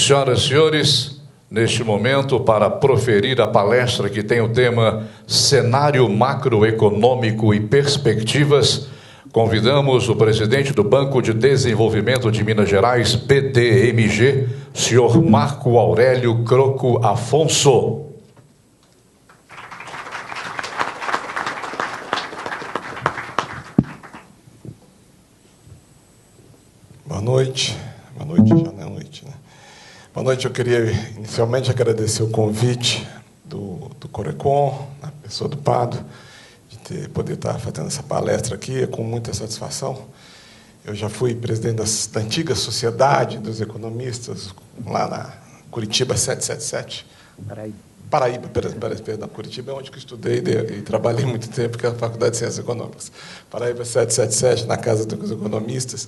Senhoras e senhores, neste momento, para proferir a palestra que tem o tema Cenário Macroeconômico e Perspectivas, convidamos o presidente do Banco de Desenvolvimento de Minas Gerais, BDMG, senhor Marco Aurélio Croco Afonso. Boa noite, já não é noite, né? Boa noite, eu queria inicialmente agradecer o convite do Corecon, a pessoa do Pado, de poder estar fazendo essa palestra aqui, com muita satisfação. Eu já fui presidente da antiga Sociedade dos Economistas, lá na Curitiba 777. Paraíba, perdão, Curitiba é onde eu estudei e trabalhei muito tempo, que é a Faculdade de Ciências Econômicas. Paraíba 777, na Casa dos Economistas.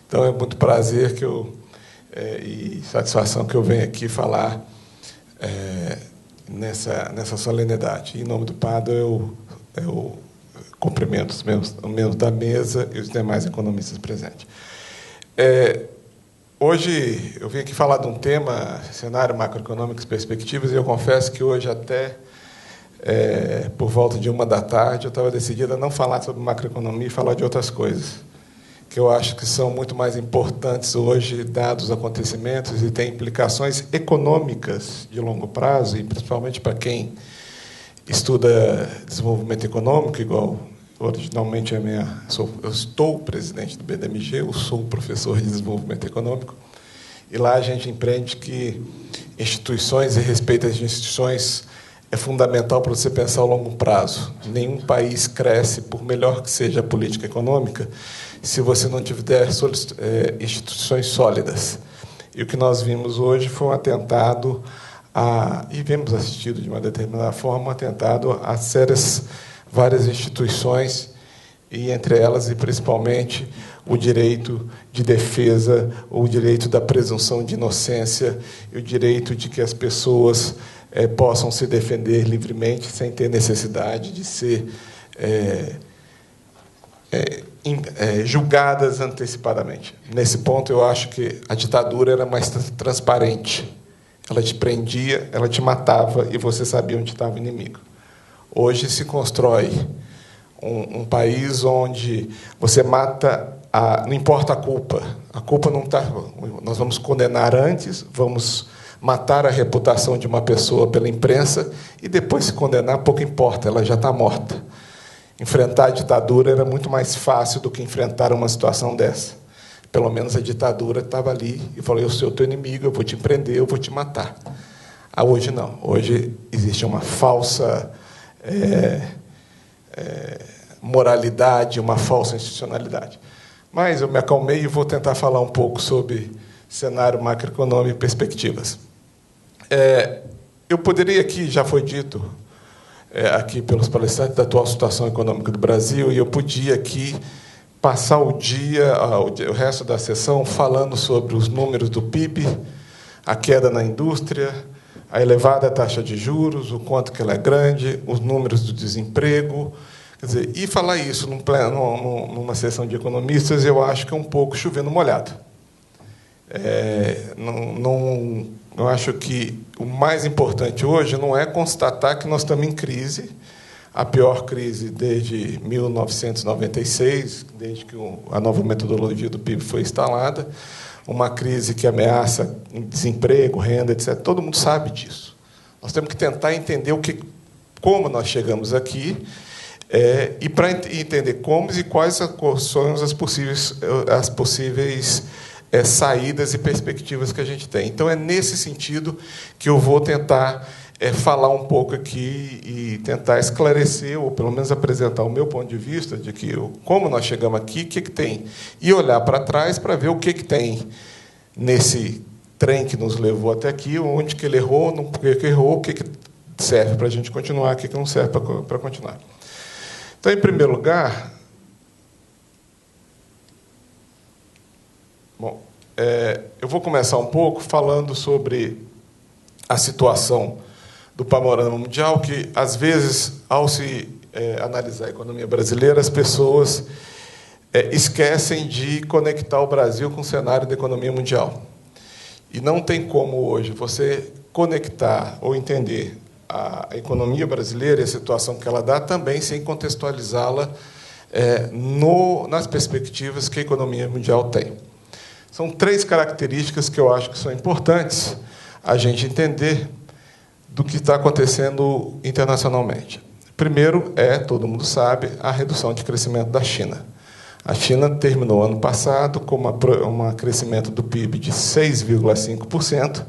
Então, é muito prazer e satisfação que eu venho aqui falar nessa solenidade. Em nome do Pado, eu cumprimento os membros da mesa e os demais economistas presentes. Hoje, eu vim aqui falar de um tema, cenário macroeconômico e perspectivas, e eu confesso que hoje, até por volta de 13h, eu estava decidido a não falar sobre macroeconomia e falar de outras coisas, que eu acho que são muito mais importantes hoje, dados os acontecimentos, e têm implicações econômicas de longo prazo, e principalmente para quem estuda desenvolvimento econômico, igual originalmente eu estou presidente do BDMG, eu sou professor de desenvolvimento econômico, e lá a gente empreende que instituições e respeito às instituições é fundamental para você pensar ao longo prazo. Nenhum país cresce, por melhor que seja a política econômica, se você não tiver instituições sólidas. E o que nós vimos hoje foi um atentado, e vemos assistido de uma determinada forma, um atentado a várias instituições, e entre elas, e principalmente, o direito de defesa, o direito da presunção de inocência, e o direito de que as pessoas possam se defender livremente, sem ter necessidade de ser julgadas antecipadamente. Nesse ponto, eu acho que a ditadura era mais transparente. Ela te prendia, ela te matava, e você sabia onde estava o inimigo. Hoje se constrói um país onde você mata, não importa a culpa não está. Nós vamos condenar antes, vamos matar a reputação de uma pessoa pela imprensa, e depois se condenar, pouco importa, ela já está morta. Enfrentar a ditadura era muito mais fácil do que enfrentar uma situação dessa. Pelo menos a ditadura estava ali e falou: eu sou o teu inimigo, eu vou te prender, eu vou te matar. Hoje não. Hoje existe uma falsa moralidade, uma falsa institucionalidade. Mas eu me acalmei e vou tentar falar um pouco sobre cenário macroeconômico e perspectivas. Eu poderia aqui, já foi dito aqui pelos palestrantes, da atual situação econômica do Brasil, e eu podia aqui passar o resto da sessão falando sobre os números do PIB, a queda na indústria, a elevada taxa de juros, o quanto que ela é grande, os números do desemprego. Quer dizer, e falar isso numa sessão de economistas, eu acho que é um pouco chovendo molhado. Eu acho que o mais importante hoje não é constatar que nós estamos em crise, a pior crise desde 1996, desde que a nova metodologia do PIB foi instalada, uma crise que ameaça desemprego, renda, etc. Todo mundo sabe disso. Nós temos que tentar entender como nós chegamos aqui, e para entender como e quais são as possíveis saídas e perspectivas que a gente tem. Então, é nesse sentido que eu vou tentar falar um pouco aqui e tentar esclarecer, ou pelo menos apresentar o meu ponto de vista de como nós chegamos aqui, o que tem, e olhar para trás para ver o que tem nesse trem que nos levou até aqui, onde que ele errou, por que errou, o que serve para a gente continuar, o que não serve para continuar. Então, em primeiro lugar, eu vou começar um pouco falando sobre a situação do panorama mundial, que, às vezes, ao se analisar a economia brasileira, as pessoas esquecem de conectar o Brasil com o cenário da economia mundial. E não tem como hoje você conectar ou entender a economia brasileira e a situação que ela dá também sem contextualizá-la nas perspectivas que a economia mundial tem. São 3 características que eu acho que são importantes a gente entender do que está acontecendo internacionalmente. Primeiro todo mundo sabe, a redução de crescimento da China. A China terminou ano passado com um crescimento do PIB de 6,5%,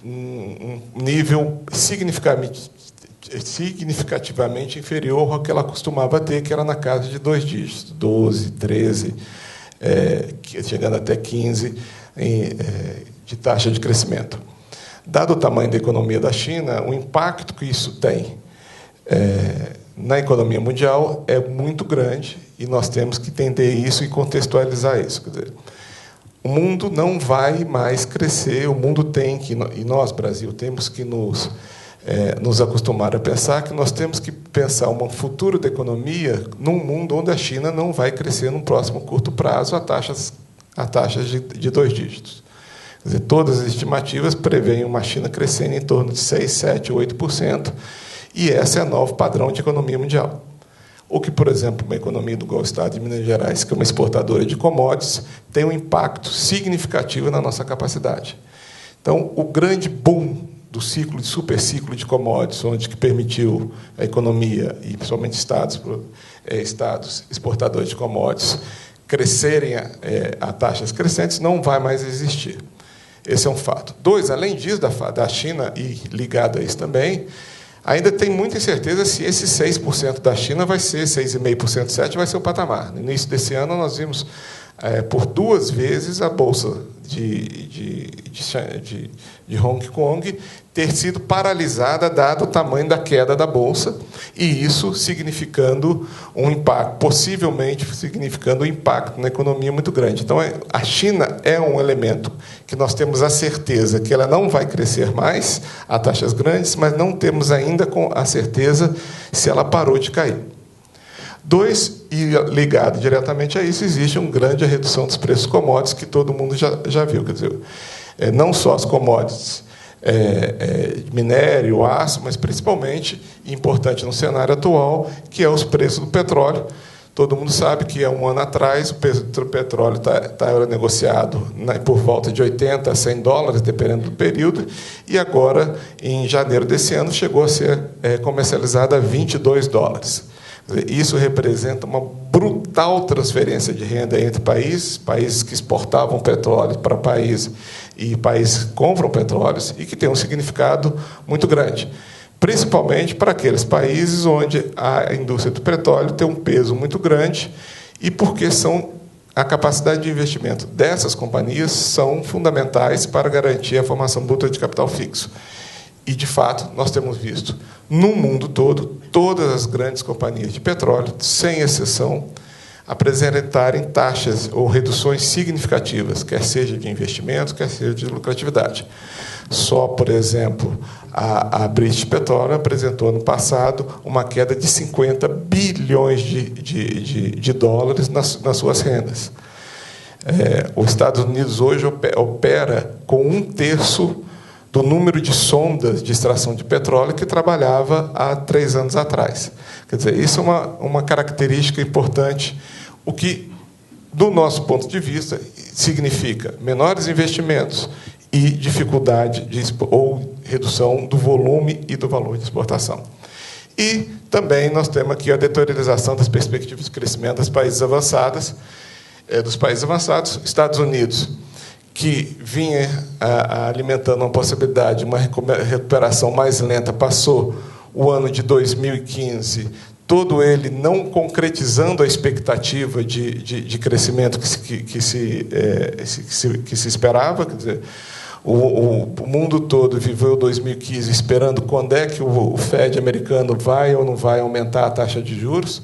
um nível significativamente inferior ao que ela costumava ter, que era na casa de 2 dígitos, 12, 13, chegando até 15 de taxa de crescimento. Dado o tamanho da economia da China, o impacto que isso tem na economia mundial é muito grande e nós temos que entender isso e contextualizar isso. Quer dizer, o mundo não vai mais crescer, o mundo tem que, e nós, Brasil, temos que nos acostumar a pensar que nós temos que pensar um futuro da economia num mundo onde a China não vai crescer no próximo curto prazo a taxas de 2 dígitos. Quer dizer, todas as estimativas preveem uma China crescendo em torno de 6%, 7%, 8%, e esse é o novo padrão de economia mundial. O que, por exemplo, uma economia do Estado de Minas Gerais, que é uma exportadora de commodities, tem um impacto significativo na nossa capacidade. Então, o grande boom do super ciclo de commodities, onde que permitiu a economia, e principalmente estados exportadores de commodities, crescerem a taxas crescentes, não vai mais existir. Esse é um fato. 2, além disso, da China, e ligado a isso também, ainda tem muita incerteza se esse 6% da China vai ser 6,5%, 7% vai ser o patamar. No início desse ano, nós vimos, por 2 vezes, a Bolsa de Hong Kong ter sido paralisada, dado o tamanho da queda da Bolsa, e isso significando um impacto, possivelmente significando um impacto na economia muito grande. Então, a China é um elemento que nós temos a certeza que ela não vai crescer mais a taxas grandes, mas não temos ainda a certeza se ela parou de cair. 2, e ligado diretamente a isso, existe uma grande redução dos preços commodities que todo mundo já viu. Quer dizer, não só as commodities, minério, aço, mas principalmente, importante no cenário atual, que é os preços do petróleo. Todo mundo sabe que há um ano atrás o preço do petróleo era negociado por volta de 80 a 100 dólares, dependendo do período, e agora, em janeiro desse ano, chegou a ser comercializado a 22 dólares. Isso representa uma brutal transferência de renda entre países que exportavam petróleo para países e países que compram petróleos, e que tem um significado muito grande, principalmente para aqueles países onde a indústria do petróleo tem um peso muito grande e porque a capacidade de investimento dessas companhias são fundamentais para garantir a formação bruta de capital fixo. E, de fato, nós temos visto, no mundo todo, todas as grandes companhias de petróleo, sem exceção, apresentarem taxas ou reduções significativas, quer seja de investimento, quer seja de lucratividade. Só, por exemplo, a British Petroleum apresentou, no passado, uma queda de 50 bilhões de dólares nas suas rendas. Os Estados Unidos hoje opera com 1/3 do número de sondas de extração de petróleo que trabalhava há 3 anos atrás. Quer dizer, isso é uma característica importante, o que, do nosso ponto de vista, significa menores investimentos e dificuldade ou redução do volume e do valor de exportação. E também nós temos aqui a deteriorização das perspectivas de crescimento dos países avançados, Estados Unidos, que vinha alimentando uma possibilidade de uma recuperação mais lenta, passou o ano de 2015, todo ele não concretizando a expectativa de crescimento que se esperava. Quer dizer, o mundo todo viveu 2015 esperando quando é que o Fed americano vai ou não vai aumentar a taxa de juros.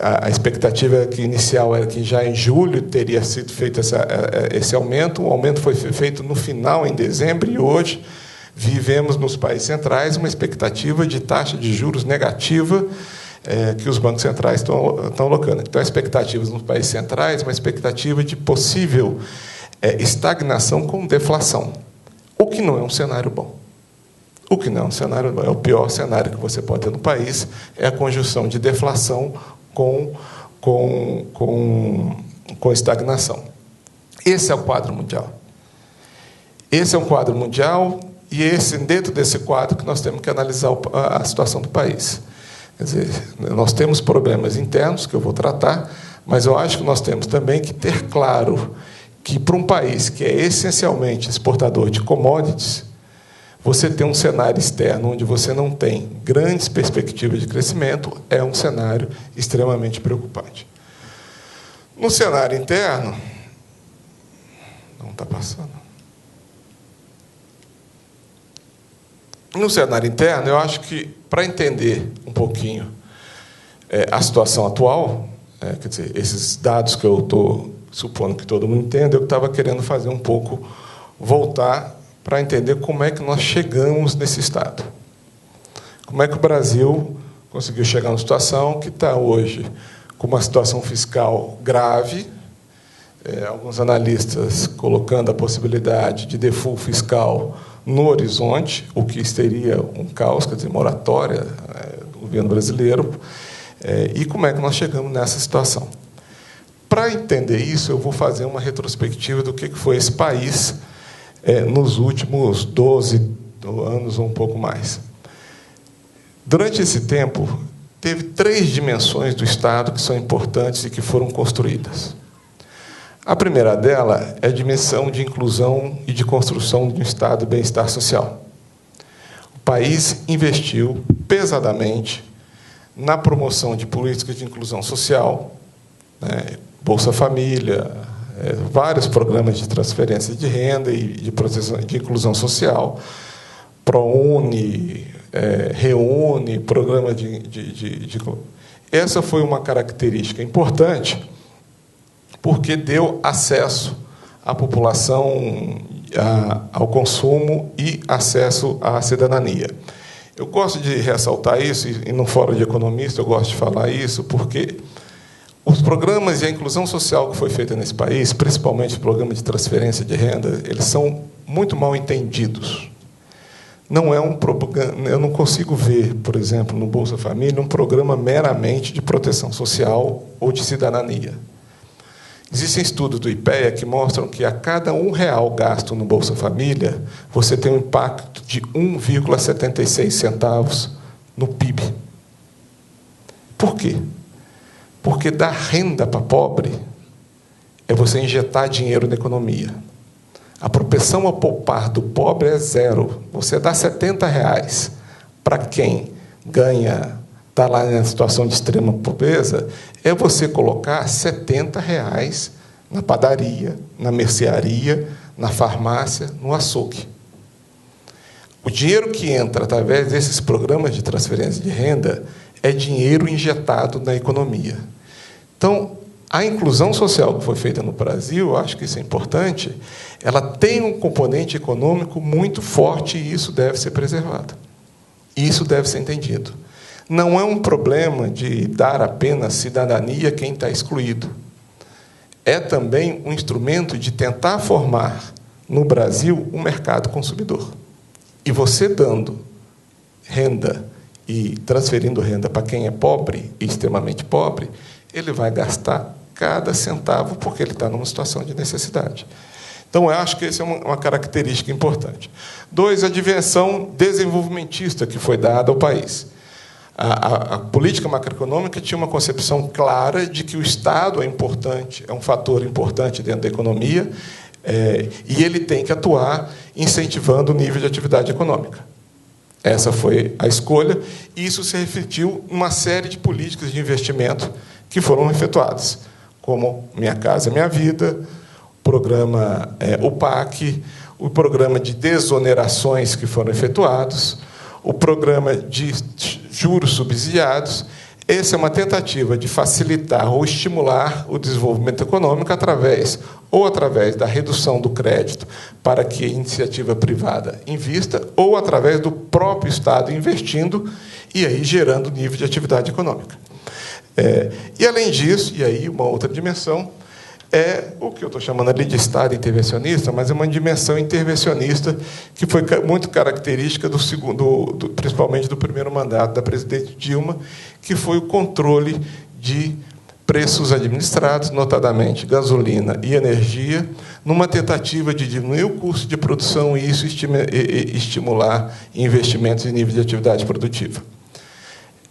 A expectativa inicial era que já em julho teria sido feito esse aumento. O aumento foi feito no final, em dezembro, e hoje vivemos nos países centrais uma expectativa de taxa de juros negativa que os bancos centrais estão alocando. Então, a expectativa nos países centrais, uma expectativa de possível é estagnação com deflação, o que não é um cenário bom. O que não é um cenário bom. É o pior cenário que você pode ter no país, é a conjunção de deflação com estagnação. Esse é o quadro mundial. Esse é um quadro mundial e dentro desse quadro que nós temos que analisar a situação do país. Quer dizer, nós temos problemas internos que eu vou tratar, mas eu acho que nós temos também que ter claro que, para um país que é essencialmente exportador de commodities, você ter um cenário externo onde você não tem grandes perspectivas de crescimento é um cenário extremamente preocupante. No cenário interno, não está passando. No cenário interno, eu acho que, para entender um pouquinho a situação atual, quer dizer, esses dados que eu estou supondo que todo mundo entenda, eu estava querendo fazer um pouco, voltar para entender como é que nós chegamos nesse estado. Como é que o Brasil conseguiu chegar numa situação que está hoje com uma situação fiscal grave, alguns analistas colocando a possibilidade de default fiscal no horizonte, o que seria um caos, quer dizer, moratória do governo brasileiro, e como é que nós chegamos nessa situação. Para entender isso, eu vou fazer uma retrospectiva do que foi esse país nos últimos 12 anos ou um pouco mais. Durante esse tempo, teve 3 dimensões do Estado que são importantes e que foram construídas. A primeira dela é a dimensão de inclusão e de construção de um Estado de bem-estar social. O país investiu pesadamente na promoção de políticas de inclusão social, Bolsa Família, vários programas de transferência de renda e de proteção, de inclusão social, ProUni, Reúne, programa de... Essa foi uma característica importante, porque deu acesso à população ao consumo e acesso à cidadania. Eu gosto de ressaltar isso, e no Fórum de Economista eu gosto de falar isso, porque os programas e a inclusão social que foi feita nesse país, principalmente o programa de transferência de renda, eles são muito mal entendidos. Não é um propaganda, eu não consigo ver, por exemplo, no Bolsa Família, um programa meramente de proteção social ou de cidadania. Existem estudos do IPEA que mostram que a cada R$1 gasto no Bolsa Família, você tem um impacto de 1,76 centavos no PIB. Por quê? Porque dar renda para pobre é você injetar dinheiro na economia. A propensão a poupar do pobre é 0. Você dá R$70 para quem ganha, está lá na situação de extrema pobreza, é você colocar R$70 na padaria, na mercearia, na farmácia, no açougue. O dinheiro que entra através desses programas de transferência de renda é dinheiro injetado na economia. Então, a inclusão social que foi feita no Brasil, eu acho que isso é importante, ela tem um componente econômico muito forte e isso deve ser preservado. Isso deve ser entendido. Não é um problema de dar apenas cidadania a quem está excluído. É também um instrumento de tentar formar, no Brasil, um mercado consumidor. E você dando renda e transferindo renda para quem é pobre e extremamente pobre, ele vai gastar cada centavo porque ele está numa situação de necessidade. Então, eu acho que essa é uma característica importante. 2, a dimensão desenvolvimentista que foi dada ao país. A política macroeconômica tinha uma concepção clara de que o Estado é importante, é um fator importante dentro da economia, e ele tem que atuar incentivando o nível de atividade econômica. Essa foi a escolha, e isso se refletiu em uma série de políticas de investimento que foram efetuadas, como Minha Casa Minha Vida, o programa UPAC, o programa de desonerações que foram efetuados, o programa de juros subsidiados. Essa é uma tentativa de facilitar ou estimular o desenvolvimento econômico através da redução do crédito para que a iniciativa privada invista, ou através do próprio Estado investindo e aí gerando nível de atividade econômica. E, além disso, e aí uma outra dimensão, é o que eu estou chamando ali de Estado intervencionista, mas é uma dimensão intervencionista que foi muito característica principalmente do primeiro mandato da presidente Dilma, que foi o controle de preços administrados, notadamente gasolina e energia, numa tentativa de diminuir o custo de produção e isso estimular investimentos em nível de atividade produtiva.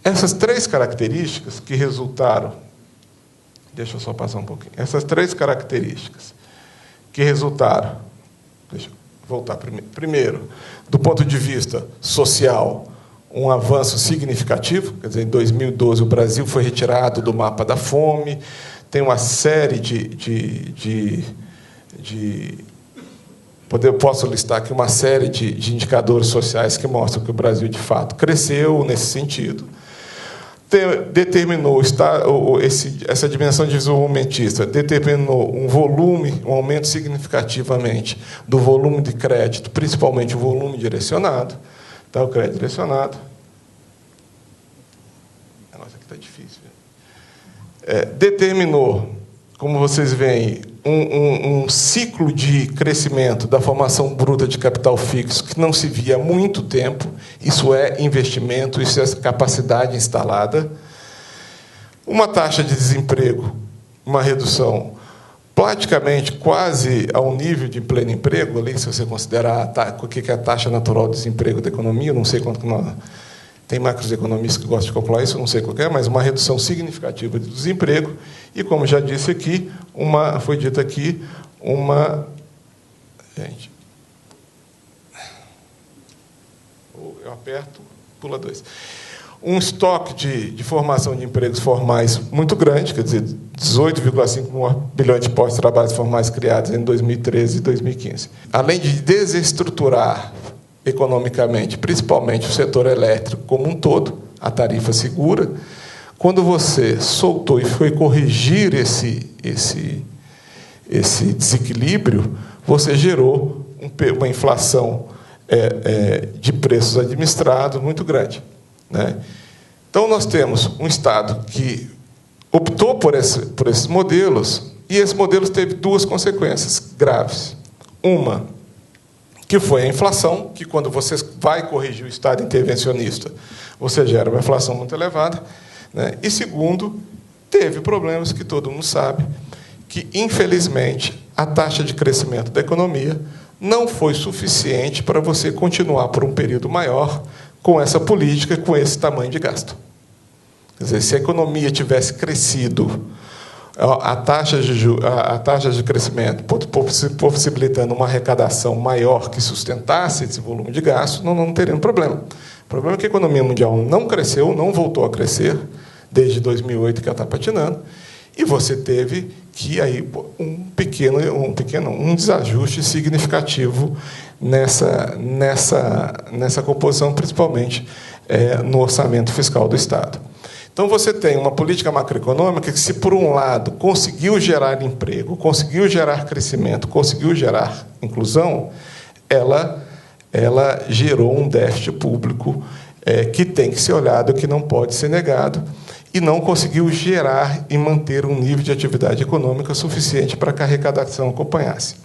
Essas três características que resultaram... Deixa eu só passar um pouquinho. Essas três características que resultaram... Deixa eu voltar primeiro. Do ponto de vista social, um avanço significativo. Quer dizer, em 2012, o Brasil foi retirado do mapa da fome. Tem uma série posso listar aqui uma série de indicadores sociais que mostram que o Brasil, de fato, cresceu nesse sentido. Determinou essa dimensão desenvolvimentista, determinou um aumento significativamente do volume de crédito, principalmente o volume direcionado, tá? O crédito direcionado. O negócio aqui está difícil. Determinou, como vocês veem, um ciclo de crescimento da formação bruta de capital fixo que não se via há muito tempo. Isso é investimento, isso é capacidade instalada. Uma taxa de desemprego, uma redução praticamente quase ao nível de pleno emprego, ali, se você considerar o que é a taxa natural de desemprego da economia, eu não sei quanto que tem macroeconomistas que gostam de calcular isso, eu não sei qual é, mas uma redução significativa do desemprego. E, como já disse aqui, foi dito aqui, Gente, eu aperto, pula 2. Um estoque de formação de empregos formais muito grande, quer dizer, 18,5 bilhões de postos de trabalho formais criados em 2013 e 2015. Além de desestruturar economicamente, principalmente o setor elétrico como um todo, a tarifa segura, quando você soltou e foi corrigir esse desequilíbrio, você gerou uma inflação de preços administrados muito grande, né? Então, nós temos um Estado que optou por esses modelos, e esses modelos teve duas consequências graves. Uma, que foi a inflação, que quando você vai corrigir o Estado intervencionista, você gera uma inflação muito elevada, né? E segundo, teve problemas que todo mundo sabe, que, infelizmente, a taxa de crescimento da economia não foi suficiente para você continuar por um período maior com essa política, com esse tamanho de gasto. Quer dizer, se a economia tivesse crescido, a taxa de crescimento possibilitando uma arrecadação maior que sustentasse esse volume de gasto, não teria um problema. O problema é que a economia mundial não cresceu, não voltou a crescer, desde 2008 que ela está patinando, e você teve que aí um desajuste significativo nessa composição, principalmente no orçamento fiscal do Estado. Então, você tem uma política macroeconômica que, se por um lado conseguiu gerar emprego, conseguiu gerar crescimento, conseguiu gerar inclusão, ela gerou um déficit público que tem que ser olhado, que não pode ser negado, e não conseguiu gerar e manter um nível de atividade econômica suficiente para que a arrecadação acompanhasse.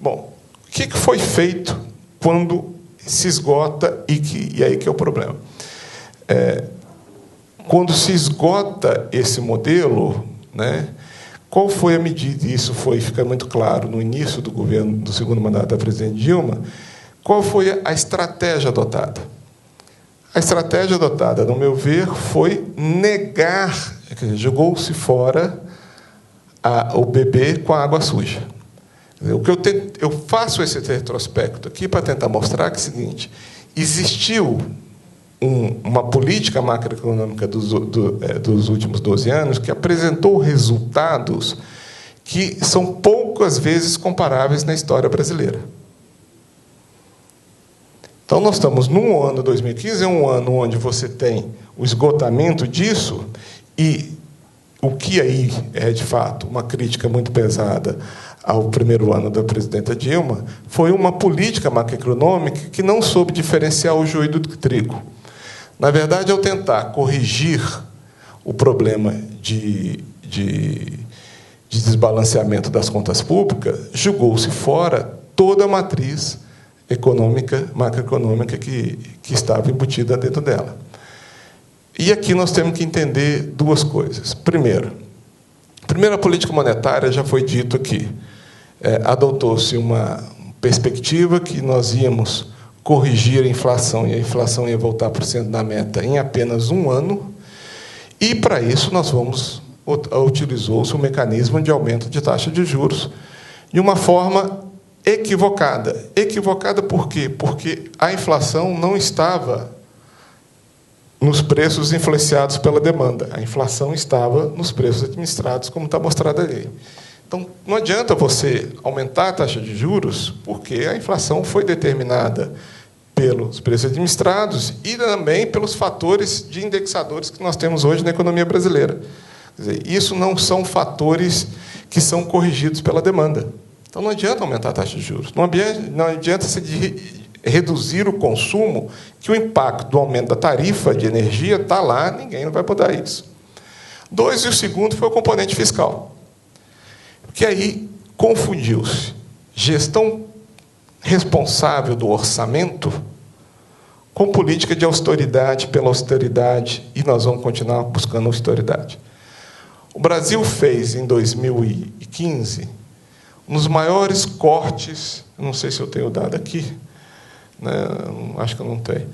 Bom, o que foi feito quando se esgota, e aí que é o problema? Quando se esgota esse modelo, né, qual foi a medida? Isso fica muito claro no início do governo, do segundo mandato da presidente Dilma. Qual foi a estratégia adotada? A estratégia adotada, no meu ver, foi negar, jogou-se fora o bebê com a água suja. Eu faço esse retrospecto aqui para tentar mostrar que é o seguinte: existiu uma política macroeconômica dos últimos 12 anos que apresentou resultados que são poucas vezes comparáveis na história brasileira. Então, nós estamos num ano, 2015, é um ano onde você tem o esgotamento disso, e o que aí é, de fato, uma crítica muito pesada ao primeiro ano da presidenta Dilma, foi uma política macroeconômica que não soube diferenciar o joio do trigo. Na verdade, ao tentar corrigir o problema de desbalanceamento das contas públicas, jogou-se fora toda a matriz econômica, macroeconômica que estava embutida dentro dela. E aqui nós temos que entender duas coisas. Primeiro, a política monetária, já foi dito aqui, adotou-se uma perspectiva que nós íamos corrigir a inflação, e a inflação ia voltar para o centro da meta em apenas um ano, e, para isso, utilizou-se um mecanismo de aumento de taxa de juros de uma forma equivocada. Equivocada por quê? Porque a inflação não estava nos preços influenciados pela demanda. A inflação estava nos preços administrados, como está mostrado ali. Então, não adianta você aumentar a taxa de juros, porque a inflação foi determinada pelos preços administrados e também pelos fatores de indexadores que nós temos hoje na economia brasileira. Quer dizer, isso não são fatores que são corrigidos pela demanda. Então, não adianta aumentar a taxa de juros. Não adianta se reduzir o consumo, que o impacto do aumento da tarifa de energia está lá, ninguém não vai mudar isso. 2, e o segundo foi o componente fiscal. Porque aí confundiu-se gestão responsável do orçamento com política de austeridade pela austeridade, e nós vamos continuar buscando austeridade. O Brasil fez, em 2015, um dos maiores cortes, não sei se eu tenho o dado aqui, né, acho que eu não tenho,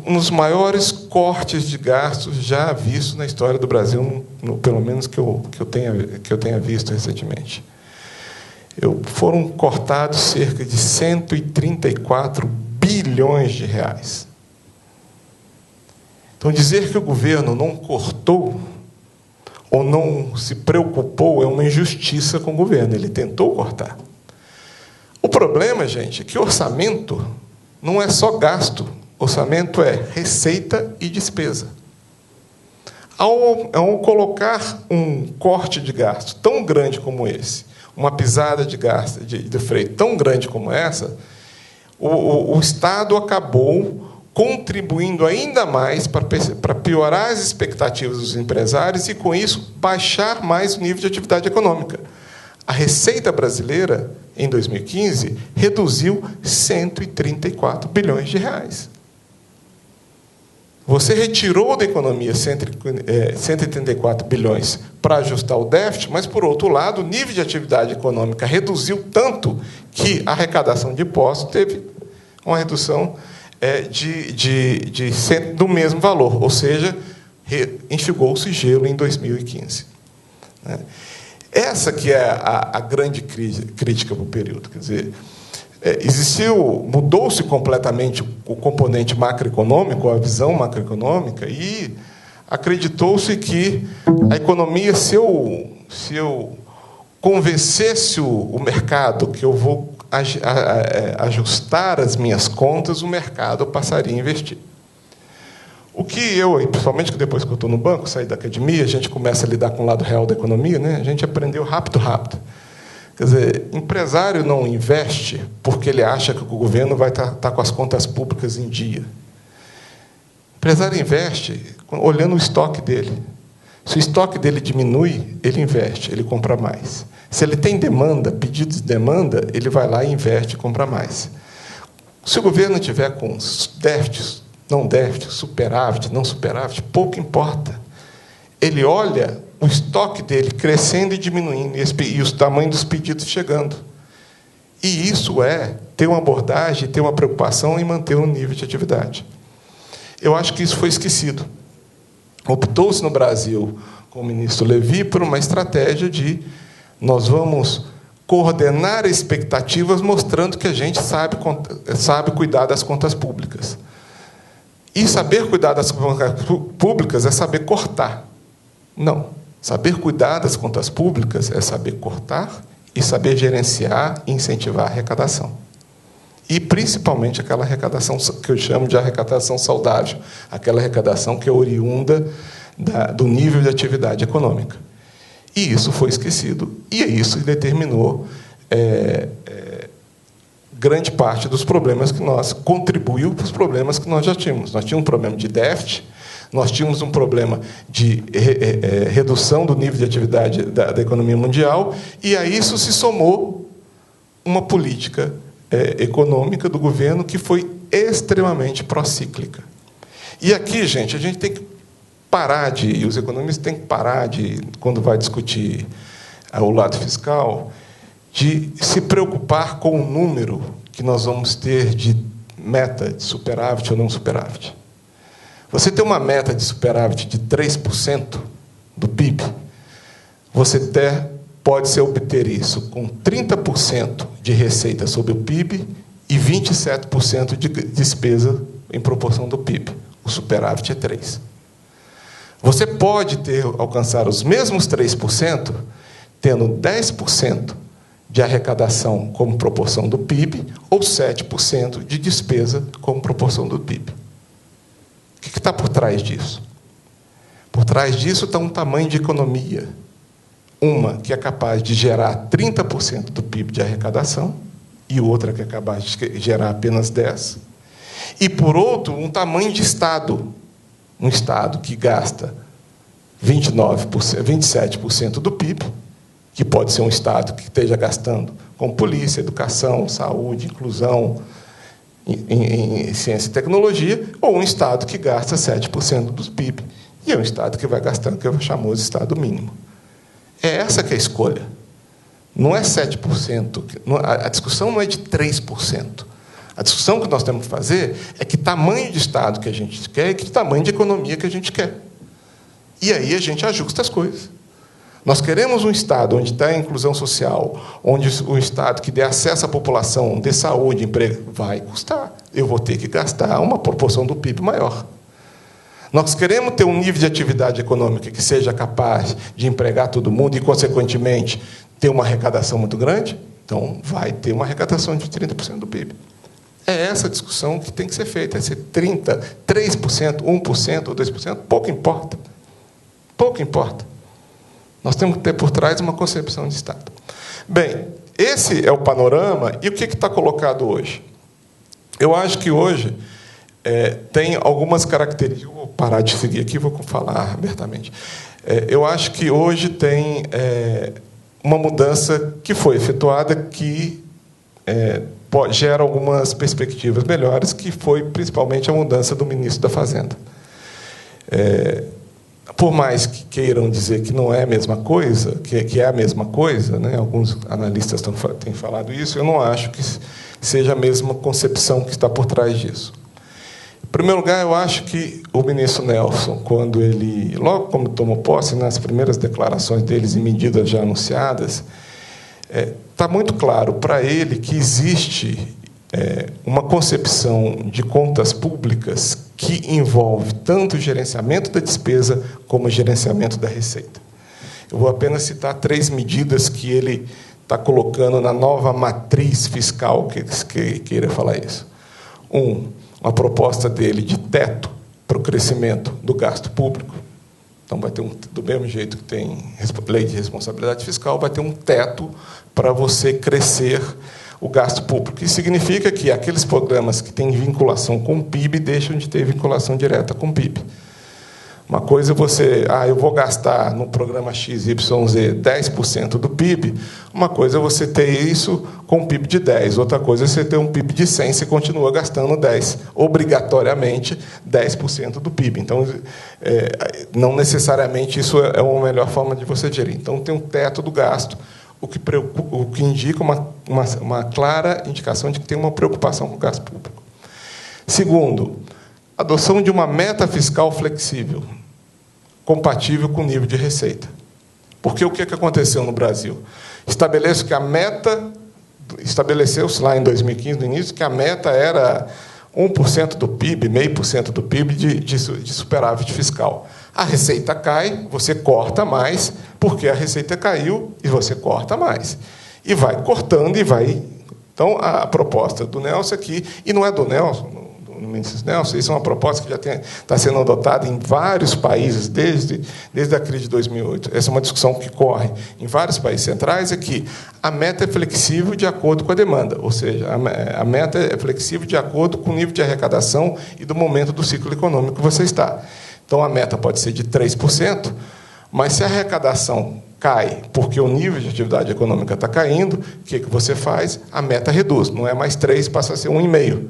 um dos maiores cortes de gastos já vistos na história do Brasil, pelo menos que eu tenha visto recentemente. Foram cortados cerca de 134 bilhões de reais. Então, dizer que o governo não cortou ou não se preocupou é uma injustiça com o governo. Ele tentou cortar. O problema, gente, é que orçamento não é só gasto. Orçamento é receita e despesa. Ao colocar um corte de gasto tão grande como esse, uma pisada de gasto de freio tão grande como essa, o Estado acabou contribuindo ainda mais para piorar as expectativas dos empresários e, com isso, baixar mais o nível de atividade econômica. A receita brasileira, em 2015, reduziu 134 bilhões de reais. Você retirou da economia 134 bilhões para ajustar o déficit, mas, por outro lado, o nível de atividade econômica reduziu tanto que a arrecadação de impostos teve uma redução do mesmo valor, ou seja, enxugou-se gelo em 2015. Essa que é a grande crítica para o período. Quer dizer, mudou-se completamente o componente macroeconômico, a visão macroeconômica, e acreditou-se que a economia, se eu convencesse o mercado que eu vou ajustar as minhas contas, o mercado passaria a investir. O que principalmente depois que eu estou no banco, saí da academia, a gente começa a lidar com o lado real da economia, né? A gente aprendeu rápido. Quer dizer, empresário não investe porque ele acha que o governo vai estar com as contas públicas em dia. Empresário investe olhando o estoque dele. Se o estoque dele diminui, ele investe, ele compra mais. Se ele tem demanda, pedido de demanda, ele vai lá e investe e compra mais. Se o governo tiver com déficits, não déficit, superávit, não superávit, pouco importa. Ele olha o estoque dele crescendo e diminuindo, e o tamanho dos pedidos chegando. E isso ter uma abordagem, ter uma preocupação em manter um nível de atividade. Eu acho que isso foi esquecido. Optou-se no Brasil, com o ministro Levi, por uma estratégia de nós vamos coordenar expectativas mostrando que a gente sabe cuidar das contas públicas. E saber cuidar das contas públicas é saber cortar. Não. Saber cuidar das contas públicas é saber cortar e saber gerenciar e incentivar a arrecadação. E, principalmente, aquela arrecadação que eu chamo de arrecadação saudável, aquela arrecadação que é oriunda do nível de atividade econômica. E isso foi esquecido. E isso determinou grande parte dos problemas contribuiu para os problemas que nós já tínhamos. Nós tínhamos um problema de déficit, Nós tínhamos um problema de redução do nível de atividade da economia mundial, e a isso se somou uma política econômica do governo que foi extremamente procíclica. E aqui, gente, a gente tem que parar e os economistas têm que parar quando vai discutir o lado fiscal, de se preocupar com o número que nós vamos ter de meta de superávit ou não superávit. Você tem uma meta de superávit de 3% do PIB, você pode obter isso com 30% de receita sobre o PIB e 27% de despesa em proporção do PIB. O superávit é 3%. Você pode alcançar os mesmos 3%, tendo 10% de arrecadação como proporção do PIB ou 7% de despesa como proporção do PIB. O que está por trás disso? Por trás disso está um tamanho de economia. Uma que é capaz de gerar 30% do PIB de arrecadação e outra que é capaz de gerar apenas 10%. E, por outro, um tamanho de Estado. Um Estado que gasta 27% do PIB, que pode ser um Estado que esteja gastando com polícia, educação, saúde, inclusão, em ciência e tecnologia, ou um Estado que gasta 7% do PIB. E é um Estado que vai gastando, que é o famoso Estado mínimo. É essa que é a escolha. Não é 7%. A discussão não é de 3%. A discussão que nós temos que fazer é que tamanho de Estado que a gente quer e que tamanho de economia que a gente quer. E aí a gente ajusta as coisas. Nós queremos um Estado onde está a inclusão social, onde o Estado que dê acesso à população, dê saúde, emprego, vai custar. Eu vou ter que gastar uma proporção do PIB maior. Nós queremos ter um nível de atividade econômica que seja capaz de empregar todo mundo e, consequentemente, ter uma arrecadação muito grande, então vai ter uma arrecadação de 30% do PIB. É essa discussão que tem que ser feita. É ser 30%, 3%, 1% ou 2%, pouco importa. Pouco importa. Nós temos que ter por trás uma concepção de Estado. Bem, esse é o panorama. E o que está colocado hoje? Eu acho que hoje tem algumas características. Vou parar de seguir aqui, vou falar abertamente. Eu acho que hoje tem uma mudança que foi efetuada que gera algumas perspectivas melhores, que foi principalmente a mudança do ministro da Fazenda. Por mais que queiram dizer que não é a mesma coisa, que é a mesma coisa, né? Alguns analistas têm falado isso, eu não acho que seja a mesma concepção que está por trás disso. Em primeiro lugar, eu acho que o ministro Nelson, quando ele, logo quando tomou posse, nas primeiras declarações deles e medidas já anunciadas, está muito claro para ele que existe uma concepção de contas públicas que envolve tanto o gerenciamento da despesa como o gerenciamento da receita. Eu vou apenas citar 3 medidas que ele está colocando na nova matriz fiscal que queira falar isso. Uma proposta dele de teto para o crescimento do gasto público. Então, vai ter do mesmo jeito que tem lei de responsabilidade fiscal, vai ter um teto para você crescer o gasto público. Isso significa que aqueles programas que têm vinculação com o PIB deixam de ter vinculação direta com o PIB. Uma coisa é você, eu vou gastar no programa XYZ 10% do PIB, uma coisa é você ter isso com um PIB de 10, outra coisa é você ter um PIB de 100, você continua gastando 10, obrigatoriamente 10% do PIB. Então, não necessariamente isso é uma melhor forma de você gerir. Então, tem um teto do gasto, o que indica uma clara indicação de que tem uma preocupação com o gasto público. Segundo, adoção de uma meta fiscal flexível, compatível com o nível de receita. Porque o que aconteceu no Brasil? Estabeleceu-se lá em 2015, no início, que a meta era 1% do PIB, 0,5% do PIB de superávit fiscal. A receita cai, você corta mais, porque a receita caiu e você corta mais. E vai cortando e vai... Então, a proposta do Nelson aqui, e não é do Nelson, do ministro Nelson, isso é uma proposta que já está sendo adotada em vários países desde a crise de 2008. Essa é uma discussão que corre em vários países centrais, é que a meta é flexível de acordo com a demanda, ou seja, a meta é flexível de acordo com o nível de arrecadação e do momento do ciclo econômico que você está. Então, a meta pode ser de 3%, mas se a arrecadação cai porque o nível de atividade econômica está caindo, o que você faz? A meta reduz. Não é mais 3, passa a ser 1,5.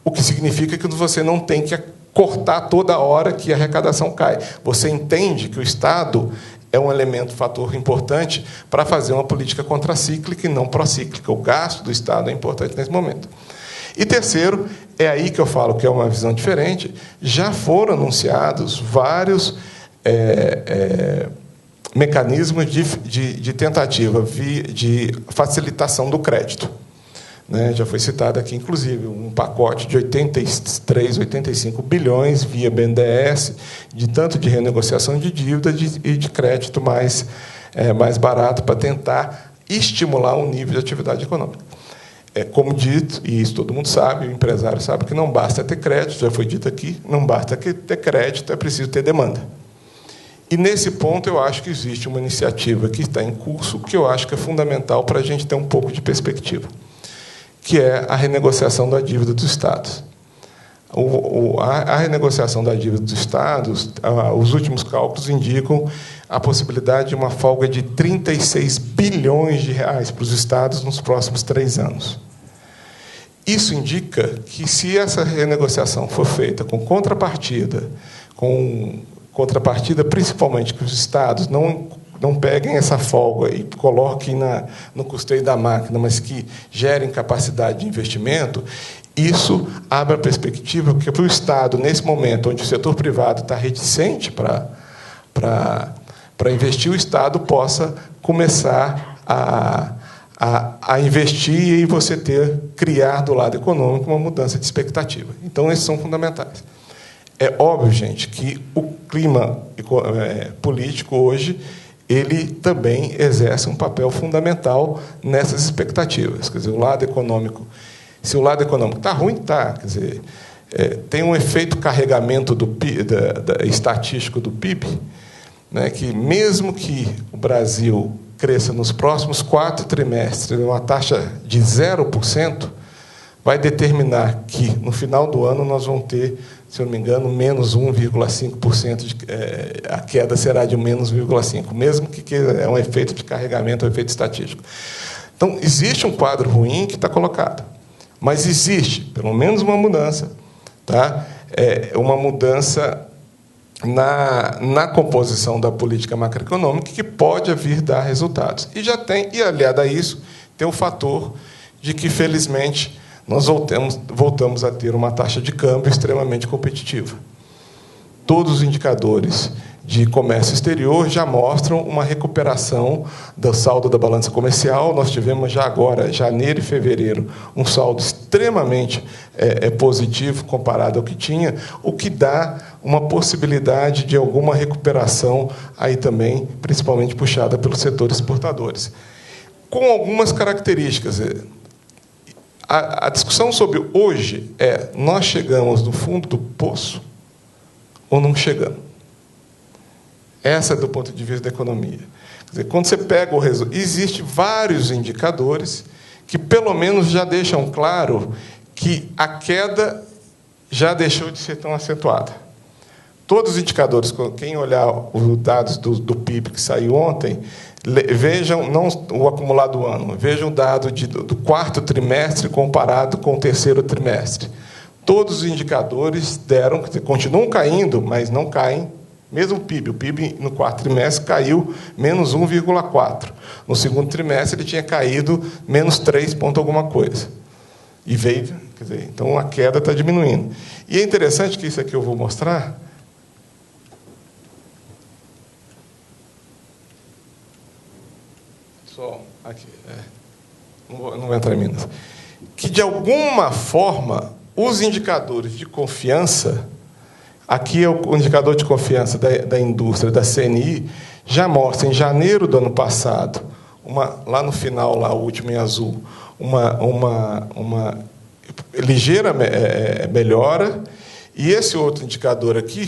O que significa que você não tem que cortar toda hora que a arrecadação cai. Você entende que o Estado é um elemento, fator importante para fazer uma política contracíclica e não procíclica. O gasto do Estado é importante nesse momento. E terceiro, é aí que eu falo que é uma visão diferente, já foram anunciados vários mecanismos de tentativa de facilitação do crédito. Já foi citado aqui, inclusive, um pacote de 83, 85 bilhões via BNDES, tanto de renegociação de dívida e de crédito mais barato, para tentar estimular um nível de atividade econômica. Como dito, e isso todo mundo sabe, o empresário sabe que não basta ter crédito, já foi dito aqui, não basta ter crédito, é preciso ter demanda. E, nesse ponto, eu acho que existe uma iniciativa que está em curso, que eu acho que é fundamental para a gente ter um pouco de perspectiva, que é a renegociação da dívida dos Estados. A renegociação da dívida dos Estados, os últimos cálculos indicam a possibilidade de uma folga de 36 bilhões de reais para os Estados nos próximos 3 anos. Isso indica que, se essa renegociação for feita com contrapartida principalmente que os Estados não peguem essa folga e coloquem no custeio da máquina, mas que gerem capacidade de investimento, isso abre a perspectiva que, para o Estado, nesse momento onde o setor privado está reticente para investir, o Estado possa começar a investir e você criar do lado econômico uma mudança de expectativa. Então, esses são fundamentais. É óbvio, gente, que o clima político hoje ele também exerce um papel fundamental nessas expectativas. Quer dizer, o lado econômico, se o lado econômico está ruim, está. Quer dizer, tem um efeito carregamento estatístico do PIB, que, mesmo que o Brasil cresça nos próximos 4 trimestres uma taxa de 0%, vai determinar que, no final do ano, nós vamos ter, se eu não me engano, menos 1,5%, a queda será de menos 1,5%, mesmo que é um efeito de carregamento, um efeito estatístico. Então, existe um quadro ruim que está colocado, mas existe, pelo menos, uma mudança, tá? Uma mudança na composição da política macroeconômica que pode vir dar resultados. E aliado a isso, tem o fator de que, felizmente, nós voltamos a ter uma taxa de câmbio extremamente competitiva. Todos os indicadores de comércio exterior já mostram uma recuperação do saldo da balança comercial. Nós tivemos já agora, janeiro e fevereiro, um saldo extremamente positivo comparado ao que tinha, o que dá uma possibilidade de alguma recuperação aí também, principalmente puxada pelos setores exportadores. Com algumas características. A discussão sobre hoje nós chegamos no fundo do poço ou não chegamos? Essa é do ponto de vista da economia. Quer dizer, quando você pega o resultado, existem vários indicadores que, pelo menos, já deixam claro que a queda já deixou de ser tão acentuada. Todos os indicadores, quem olhar os dados do PIB que saiu ontem, vejam, não o acumulado do ano, vejam o dado do 4º trimestre comparado com o 3º trimestre. Todos os indicadores continuam caindo, mas não caem, mesmo o PIB. O PIB no 4º trimestre caiu menos 1,4%. No 2º trimestre ele tinha caído menos 3 ponto alguma coisa. E veio, quer dizer, então a queda está diminuindo. E é interessante que isso aqui eu vou mostrar. Aqui, não vou entrar em Minas. Que, de alguma forma, os indicadores de confiança, aqui é o indicador de confiança da indústria, da CNI, já mostra, em janeiro do ano passado, lá no final, lá, o último em azul, uma ligeira melhora, e esse outro indicador aqui,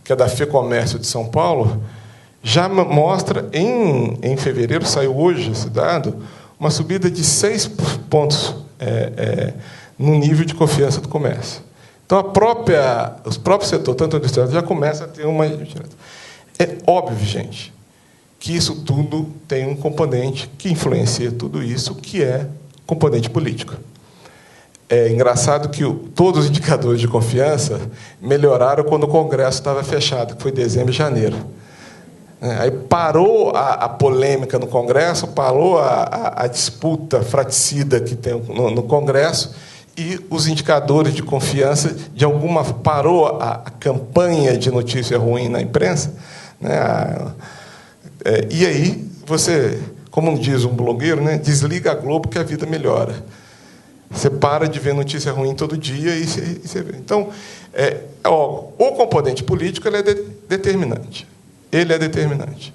que é da FEComércio de São Paulo, já mostra, em fevereiro, saiu hoje esse dado, uma subida de 6 pontos no nível de confiança do comércio. Então, os próprios setores, tanto industrial, já começa a ter uma... É óbvio, gente, que isso tudo tem um componente que influencia tudo isso, que é componente político. É engraçado que todos os indicadores de confiança melhoraram quando o Congresso estava fechado, que foi dezembro e janeiro. Aí parou a polêmica no Congresso, parou a disputa fratricida que tem no Congresso, e os indicadores de confiança, parou a campanha de notícia ruim na imprensa, né? E aí você, como diz um blogueiro, né, desliga a Globo que a vida melhora. Você para de ver notícia ruim todo dia e você vê. Então, o componente político ele é determinante. Ele é determinante.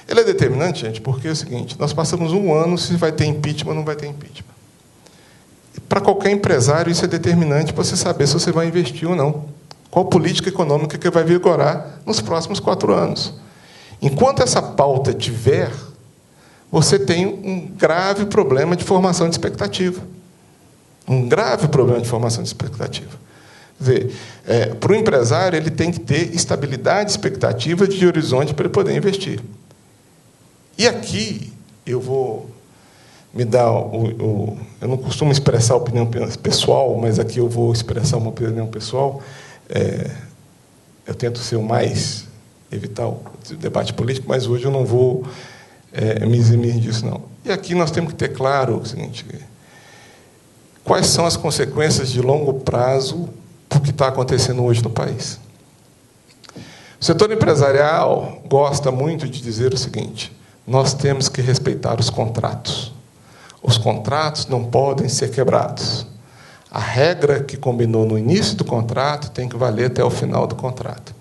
Ele é determinante, gente, porque é o seguinte, nós passamos um ano se vai ter impeachment ou não vai ter impeachment. Para qualquer empresário, isso é determinante para você saber se você vai investir ou não. Qual política econômica que vai vigorar nos próximos 4 anos. Enquanto essa pauta tiver, você tem um grave problema de formação de expectativa. Um grave problema de formação de expectativa. Quer dizer, para o empresário, ele tem que ter estabilidade de expectativa de horizonte para ele poder investir. E aqui, eu vou me dar... eu não costumo expressar opinião pessoal, mas aqui eu vou expressar uma opinião pessoal. Eu tento ser o mais... evitar o debate político, mas hoje eu não vou me eximir disso, não. E aqui nós temos que ter claro o seguinte... Quais são as consequências de longo prazo do que está acontecendo hoje no país? O setor empresarial gosta muito de dizer o seguinte: nós temos que respeitar os contratos. Os contratos não podem ser quebrados. A regra que combinou no início do contrato tem que valer até o final do contrato.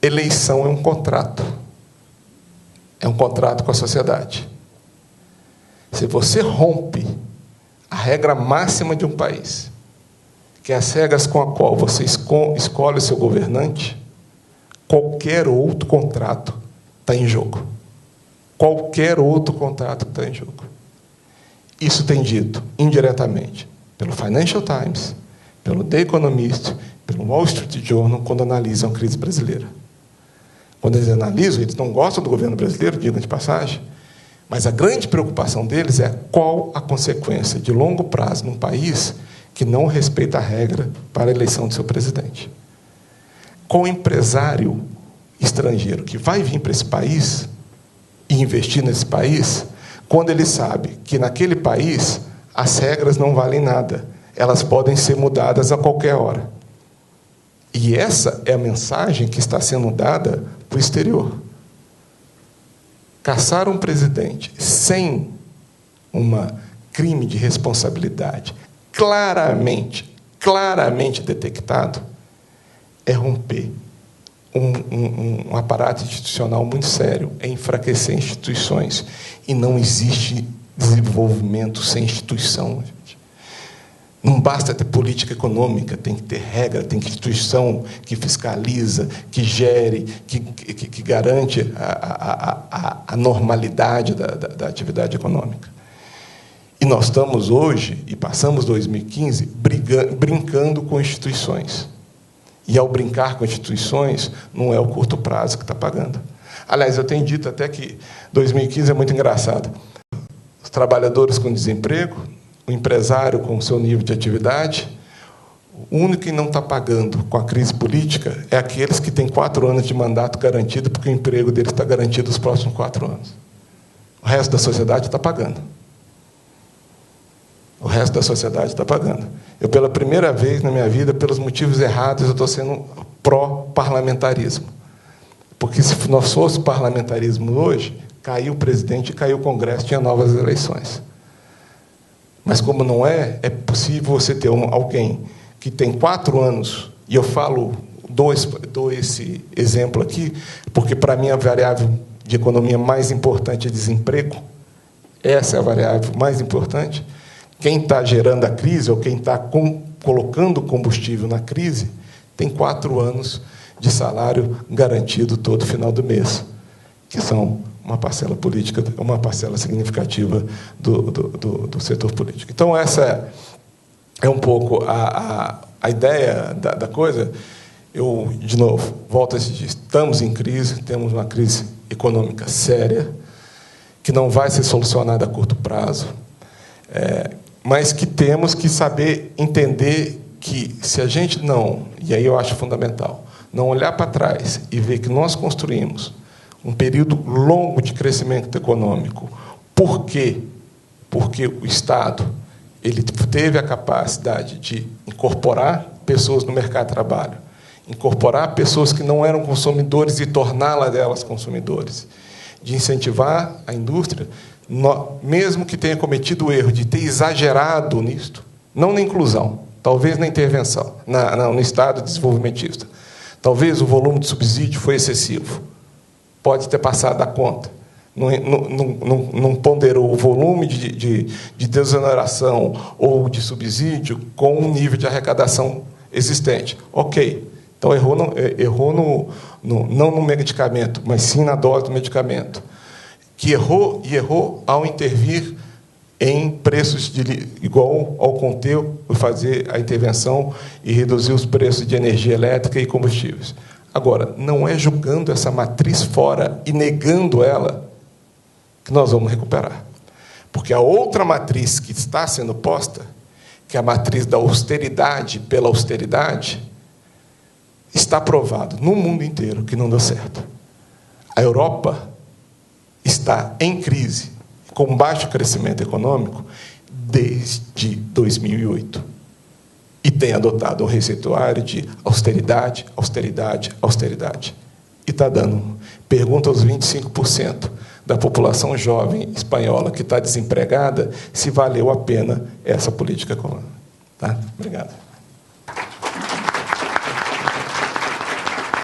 Eleição é um contrato. É um contrato com a sociedade. Se você rompe a regra máxima de um país, que é as regras com a qual você escolhe o seu governante, qualquer outro contrato está em jogo. Qualquer outro contrato está em jogo. Isso tem dito, indiretamente, pelo Financial Times, pelo The Economist, pelo Wall Street Journal, quando analisam a crise brasileira. Quando eles analisam, eles não gostam do governo brasileiro, diga de passagem, mas a grande preocupação deles é qual a consequência de longo prazo num país que não respeita a regra para a eleição do seu presidente. Qual empresário estrangeiro que vai vir para esse país e investir nesse país, quando ele sabe que naquele país as regras não valem nada, elas podem ser mudadas a qualquer hora. E essa é a mensagem que está sendo dada para o exterior. Caçar um presidente sem um crime de responsabilidade claramente detectado é romper um aparato institucional muito sério, é enfraquecer instituições. E não existe desenvolvimento sem instituição, gente. Não basta ter política econômica, tem que ter regra, tem que ter instituição que fiscaliza, que gere, que garante a normalidade da atividade econômica. E nós estamos hoje, e passamos 2015, brincando com instituições. E, ao brincar com instituições, não é o curto prazo que está pagando. Aliás, eu tenho dito até que 2015 é muito engraçado. Os trabalhadores com desemprego, o empresário com o seu nível de atividade, o único que não está pagando com a crise política é aqueles que têm 4 anos de mandato garantido, porque o emprego deles está garantido nos próximos 4 anos. O resto da sociedade está pagando. O resto da sociedade está pagando. Eu, pela primeira vez na minha vida, pelos motivos errados, eu estou sendo pró-parlamentarismo. Porque se nós fosse parlamentarismo hoje, caiu o presidente, caiu o Congresso, tinha novas eleições. Mas como não é, é possível você ter alguém que tem 4 anos, e eu dou esse exemplo aqui, porque para mim a variável de economia mais importante é desemprego. Essa é a variável mais importante. Quem está gerando a crise, ou quem está colocando combustível na crise, tem 4 anos de salário garantido todo final do mês, que são uma parcela política, uma parcela significativa do setor político. Então, essa é um pouco a a ideia da coisa, eu, de novo, volto a dizer, estamos em crise, temos uma crise econômica séria, que não vai ser solucionada a curto prazo, mas que temos que saber entender que, se a gente não, e aí eu acho fundamental, não olhar para trás e ver que nós construímos um período longo de crescimento econômico. Por quê? Porque o Estado ele teve a capacidade de incorporar pessoas no mercado de trabalho, incorporar pessoas que não eram consumidores e torná-las delas consumidores, de incentivar a indústria, mesmo que tenha cometido o erro de ter exagerado nisto, não na inclusão, talvez na intervenção, no Estado desenvolvimentista. Talvez o volume de subsídio foi excessivo, pode ter passado da conta, não ponderou o volume de desoneração ou de subsídio com o nível de arrecadação existente. Ok, então errou não no medicamento, mas sim na dose do medicamento. Que errou ao intervir em preços igual ao conter e fazer a intervenção e reduzir os preços de energia elétrica e combustíveis. Agora, não é julgando essa matriz fora e negando ela que nós vamos recuperar. Porque a outra matriz que está sendo posta, que é a matriz da austeridade pela austeridade, está provado no mundo inteiro que não deu certo. A Europa está em crise, com baixo crescimento econômico, desde 2008. E tem adotado um receituário de austeridade, austeridade, austeridade. E está dando. Pergunta aos 25% da população jovem espanhola que está desempregada se valeu a pena essa política econômica. Tá? Obrigado.